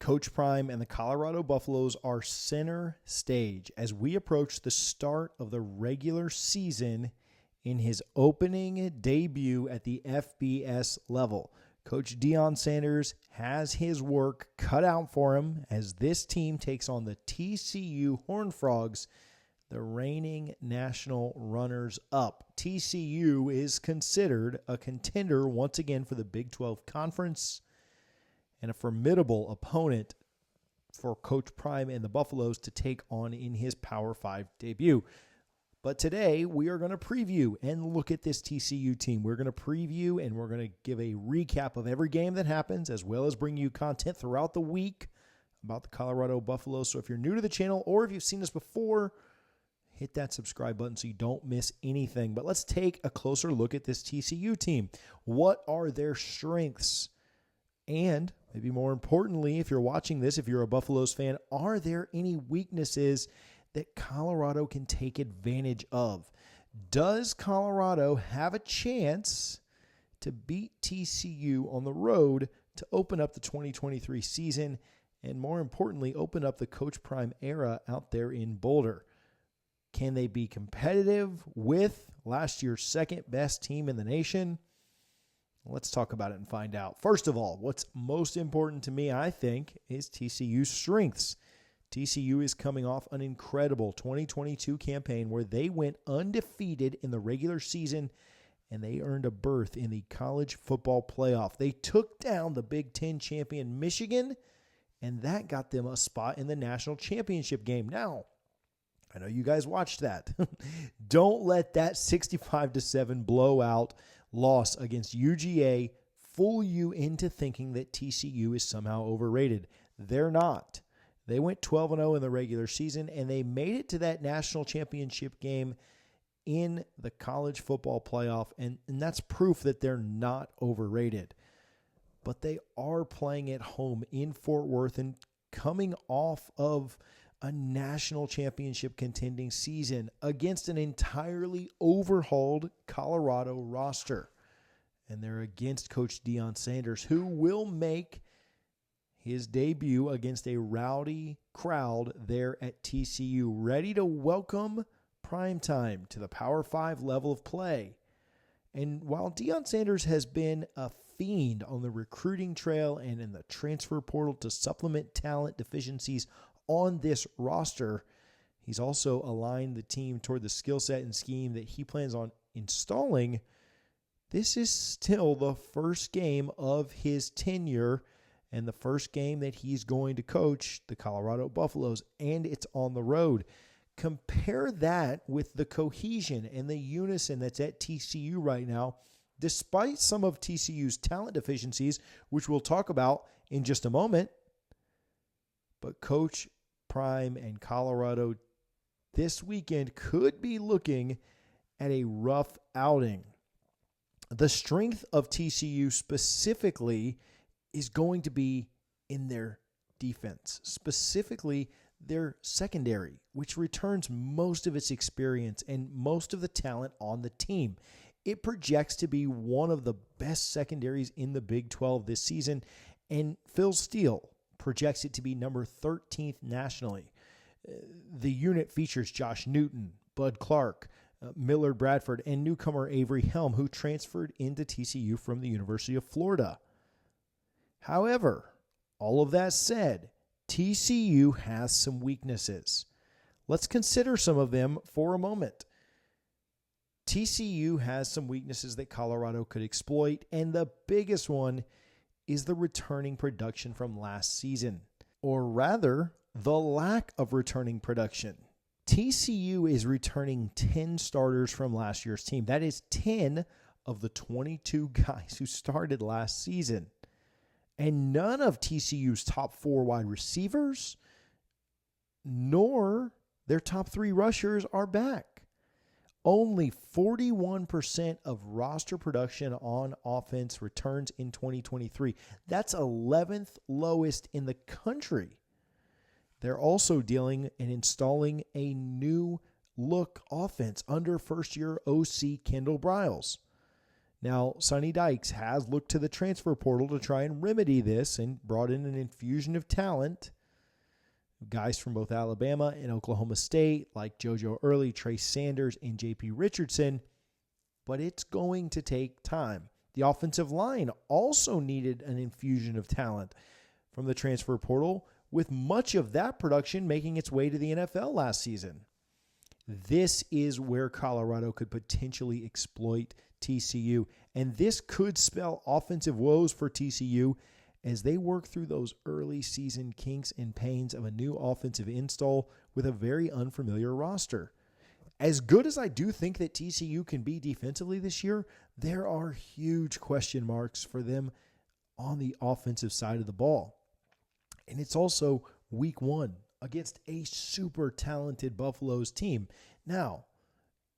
Coach Prime and the Colorado Buffaloes are center stage as we approach the start of the regular season in his opening debut at the FBS level. Coach Deion Sanders has his work cut out for him as this team takes on the TCU Horned Frogs, the reigning national runners-up. TCU is considered a contender once again for the Big 12 Conference and a formidable opponent for Coach Prime and the Buffaloes to take on in his Power 5 debut. But today, we are going to preview and look at this TCU team. We're going to preview and we're going to give a recap of every game that happens, as well as bring you content throughout the week about the Colorado Buffaloes. So if you're new to the channel or if you've seen us before, hit that subscribe button so you don't miss anything. But let's take a closer look at this TCU team. What are their strengths? And maybe more importantly, if you're watching this, if you're a Buffaloes fan, are there any weaknesses that Colorado can take advantage of? Does Colorado have a chance to beat TCU on the road to open up the 2023 season and, more importantly, open up the Coach Prime era out there in Boulder? Can they be competitive with last year's second best team in the nation? Let's talk about it and find out. First of all, what's most important to me, I think, is TCU's strengths. TCU is coming off an incredible 2022 campaign where they went undefeated in the regular season and they earned a berth in the college football playoff. They took down the Big Ten champion Michigan, and that got them a spot in the national championship game. Now, I know you guys watched that. Don't let that 65-7 blowout loss against UGA fool you into thinking that TCU is somehow overrated. They're not. They went 12-0 in the regular season, and they made it to that national championship game in the college football playoff, and that's proof that they're not overrated. But they are playing at home in Fort Worth and coming off of a national championship contending season against an entirely overhauled Colorado roster. And they're against Coach Deion Sanders, who will make his debut against a rowdy crowd there at TCU, ready to welcome primetime to the Power 5 level of play. And while Deion Sanders has been a fiend on the recruiting trail and in the transfer portal to supplement talent deficiencies on this roster, he's also aligned the team toward the skill set and scheme that he plans on installing. This is still the first game of his tenure and the first game that he's going to coach the Colorado Buffaloes, and it's on the road. Compare that with the cohesion and the unison that's at TCU right now, despite some of TCU's talent deficiencies, which we'll talk about in just a moment. But Coach Prime and Colorado this weekend could be looking at a rough outing. The strength of TCU specifically is going to be in their defense, specifically their secondary, which returns most of its experience and most of the talent on the team. It projects to be one of the best secondaries in the Big 12 this season, and Phil Steele projects it to be number 13th nationally. The unit features Josh Newton, Bud Clark, Millard Bradford, and newcomer Avery Helm, who transferred into TCU from the University of Florida. However, all of that said, TCU has some weaknesses. Let's consider some of them for a moment. TCU has some weaknesses that Colorado could exploit, and the biggest one is the returning production from last season, or rather, the lack of returning production. TCU is returning 10 starters from last year's team. That is 10 of the 22 guys who started last season. And none of TCU's top 4 wide receivers nor their top 3 rushers are back. Only 41% of roster production on offense returns in 2023. That's 11th lowest in the country. They're also dealing and installing a new look offense under first-year OC Kendall Briles. Now, Sonny Dykes has looked to the transfer portal to try and remedy this and brought in an infusion of talent. Guys from both Alabama and Oklahoma State like JoJo Early, Trace Sanders, and J.P. Richardson. But it's going to take time. The offensive line also needed an infusion of talent from the transfer portal, with much of that production making its way to the NFL last season. This is where Colorado could potentially exploit TCU, and this could spell offensive woes for TCU as they work through those early season kinks and pains of a new offensive install with a very unfamiliar roster. As good as I do think that TCU can be defensively this year, there are huge question marks for them on the offensive side of the ball. And it's also week 1 against a super talented Buffaloes team. Now,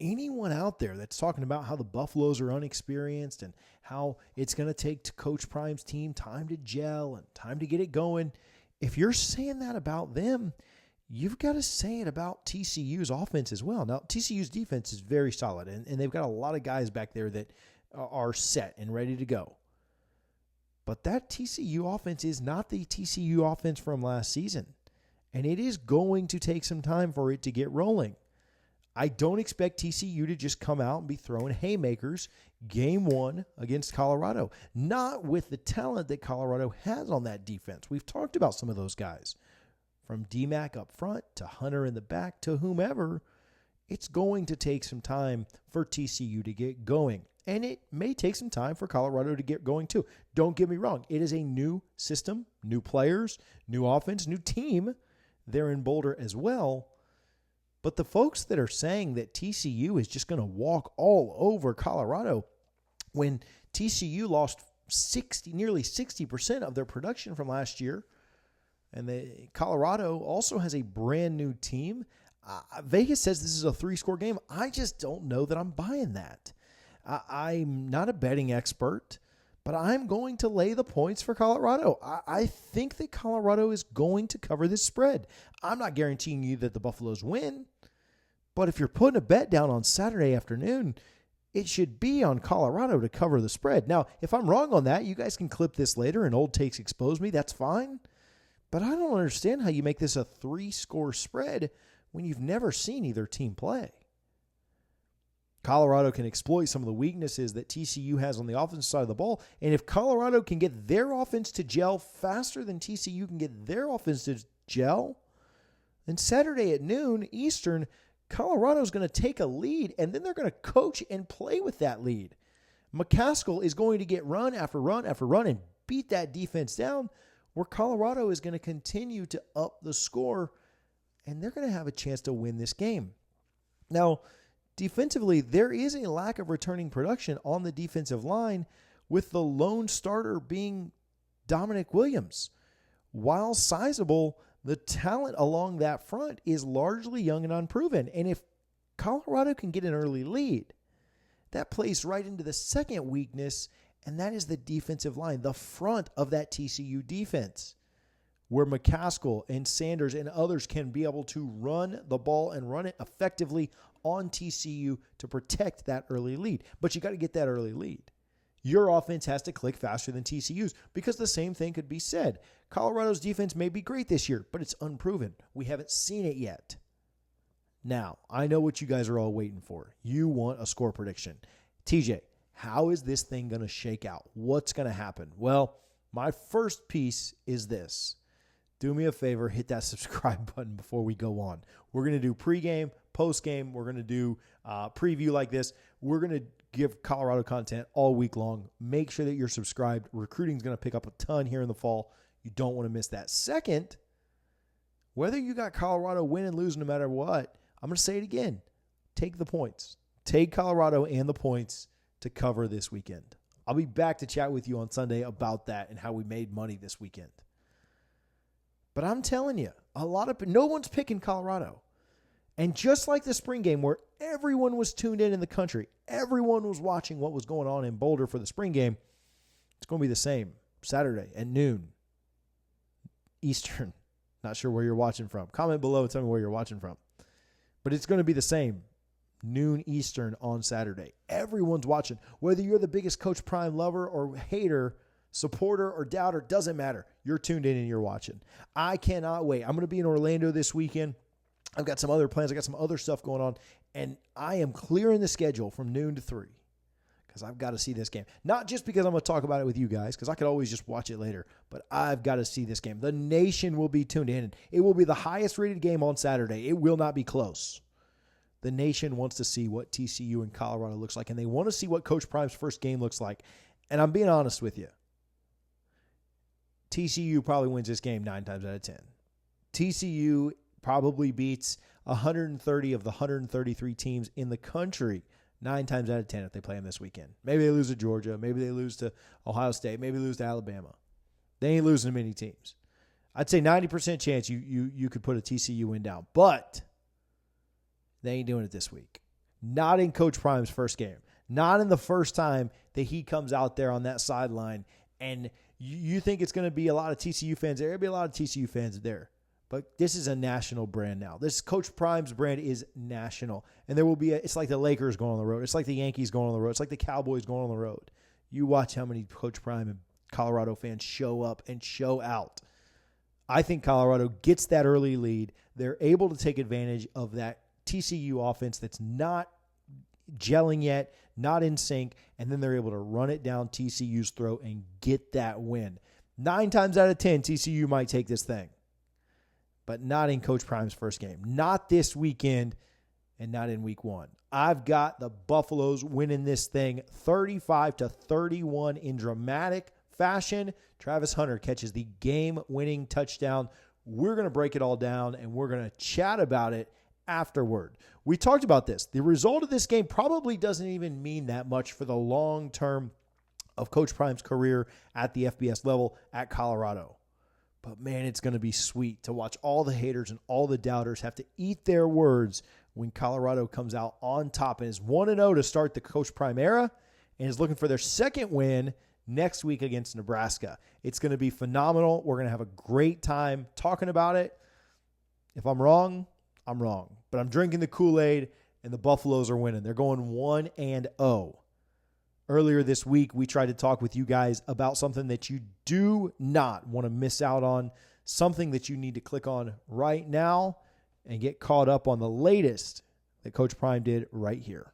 anyone out there that's talking about how the Buffaloes are unexperienced and how it's going to take Coach Prime's team time to gel and time to get it going, if you're saying that about them, you've got to say it about TCU's offense as well. Now, TCU's defense is very solid, and they've got a lot of guys back there that are set and ready to go. But that TCU offense is not the TCU offense from last season, and it is going to take some time for it to get rolling. I don't expect TCU to just come out and be throwing haymakers game 1 against Colorado, not with the talent that Colorado has on that defense. We've talked about some of those guys. From DMAC up front to Hunter in the back to whomever, it's going to take some time for TCU to get going. And it may take some time for Colorado to get going too. Don't get me wrong. It is a new system, new players, new offense, new team there in Boulder as well. But the folks that are saying that TCU is just going to walk all over Colorado when TCU lost nearly 60% of their production from last year, and Colorado also has a brand new team. Vegas says this is a 3-score game. I just don't know that I'm buying that. I'm not a betting expert, but I'm going to lay the points for Colorado. I think that Colorado is going to cover this spread. I'm not guaranteeing you that the Buffaloes win, but if you're putting a bet down on Saturday afternoon, it should be on Colorado to cover the spread. Now, if I'm wrong on that, you guys can clip this later and old takes expose me. That's fine. But I don't understand how you make this a 3-score spread when you've never seen either team play. Colorado can exploit some of the weaknesses that TCU has on the offensive side of the ball. And if Colorado can get their offense to gel faster than TCU can get their offense to gel, then Saturday at noon Eastern, Colorado's going to take a lead, and then they're going to coach and play with that lead. McCaskill is going to get run after run after run and beat that defense down, where Colorado is going to continue to up the score, and they're going to have a chance to win this game. Now, defensively, there is a lack of returning production on the defensive line, with the lone starter being Dominic Williams. While sizable, the talent along that front is largely young and unproven. And if Colorado can get an early lead, that plays right into the second weakness, and that is the defensive line, the front of that TCU defense, where McCaskill and Sanders and others can be able to run the ball and run it effectively on TCU to protect that early lead. But you got to get that early lead. Your offense has to click faster than TCU's, because the same thing could be said. Colorado's defense may be great this year, but it's unproven. We haven't seen it yet. Now, I know what you guys are all waiting for. You want a score prediction. TJ, how is this thing going to shake out? What's going to happen? Well, my first piece is this. Do me a favor, hit that subscribe button before we go on. We're going to do pregame, postgame. We're going to do preview like this. We're going to give Colorado content all week long. Make sure that you're subscribed. Recruiting is going to pick up a ton here in the fall. You don't want to miss that. Second, whether you got Colorado win and lose no matter what, I'm going to say it again. Take the points. Take Colorado and the points to cover this weekend. I'll be back to chat with you on Sunday about that and how we made money this weekend. But I'm telling you, no one's picking Colorado. And just like the spring game where everyone was tuned in the country, everyone was watching what was going on in Boulder for the spring game, it's going to be the same Saturday at noon Eastern. Not sure where you're watching from. Comment below and tell me where you're watching from. But it's going to be the same. noon Eastern on Saturday. Everyone's watching. Whether you're the biggest Coach Prime lover or hater, supporter or doubter, doesn't matter. You're tuned in and you're watching. I cannot wait. I'm going to be in Orlando this weekend. I've got some other plans. I got some other stuff going on, and I am clearing the schedule from noon to 3 because I've got to see this game. Not just because I'm going to talk about it with you guys, because I could always just watch it later, but I've got to see this game. The nation will be tuned in. It will be the highest rated game on Saturday. It will not be close. The nation wants to see what TCU and Colorado looks like, and they want to see what Coach Prime's first game looks like. And I'm being honest with you. TCU probably wins this game 9 times out of 10. TCU probably beats 130 of the 133 teams in the country 9 times out of 10 if they play them this weekend. Maybe they lose to Georgia. Maybe they lose to Ohio State. Maybe they lose to Alabama. They ain't losing to many teams. I'd say 90% chance you could put a TCU win down. But they ain't doing it this week. Not in Coach Prime's first game. Not in the first time that he comes out there on that sideline. And you think it's going to be a lot of TCU fans there. There'll be a lot of TCU fans there. But this is a national brand now. This Coach Prime's brand is national. And there will be it's like the Lakers going on the road. It's like the Yankees going on the road. It's like the Cowboys going on the road. You watch how many Coach Prime and Colorado fans show up and show out. I think Colorado gets that early lead. They're able to take advantage of that TCU offense that's not gelling yet, not in sync, and then they're able to run it down TCU's throat and get that win. 9 times out of 10, TCU might take this thing. But not in Coach Prime's first game. Not this weekend and not in week 1. I've got the Buffaloes winning this thing 35-31 in dramatic fashion. Travis Hunter catches the game-winning touchdown. We're going to break it all down, and we're going to chat about it afterward. We talked about this. The result of this game probably doesn't even mean that much for the long term of Coach Prime's career at the FBS level at Colorado. But, man, it's going to be sweet to watch all the haters and all the doubters have to eat their words when Colorado comes out on top and is 1-0 to start the Coach Prime era and is looking for their second win next week against Nebraska. It's going to be phenomenal. We're going to have a great time talking about it. If I'm wrong, I'm wrong. But I'm drinking the Kool-Aid, and the Buffaloes are winning. They're going 1-0. Earlier this week, we tried to talk with you guys about something that you do not want to miss out on, something that you need to click on right now and get caught up on the latest that Coach Prime did right here.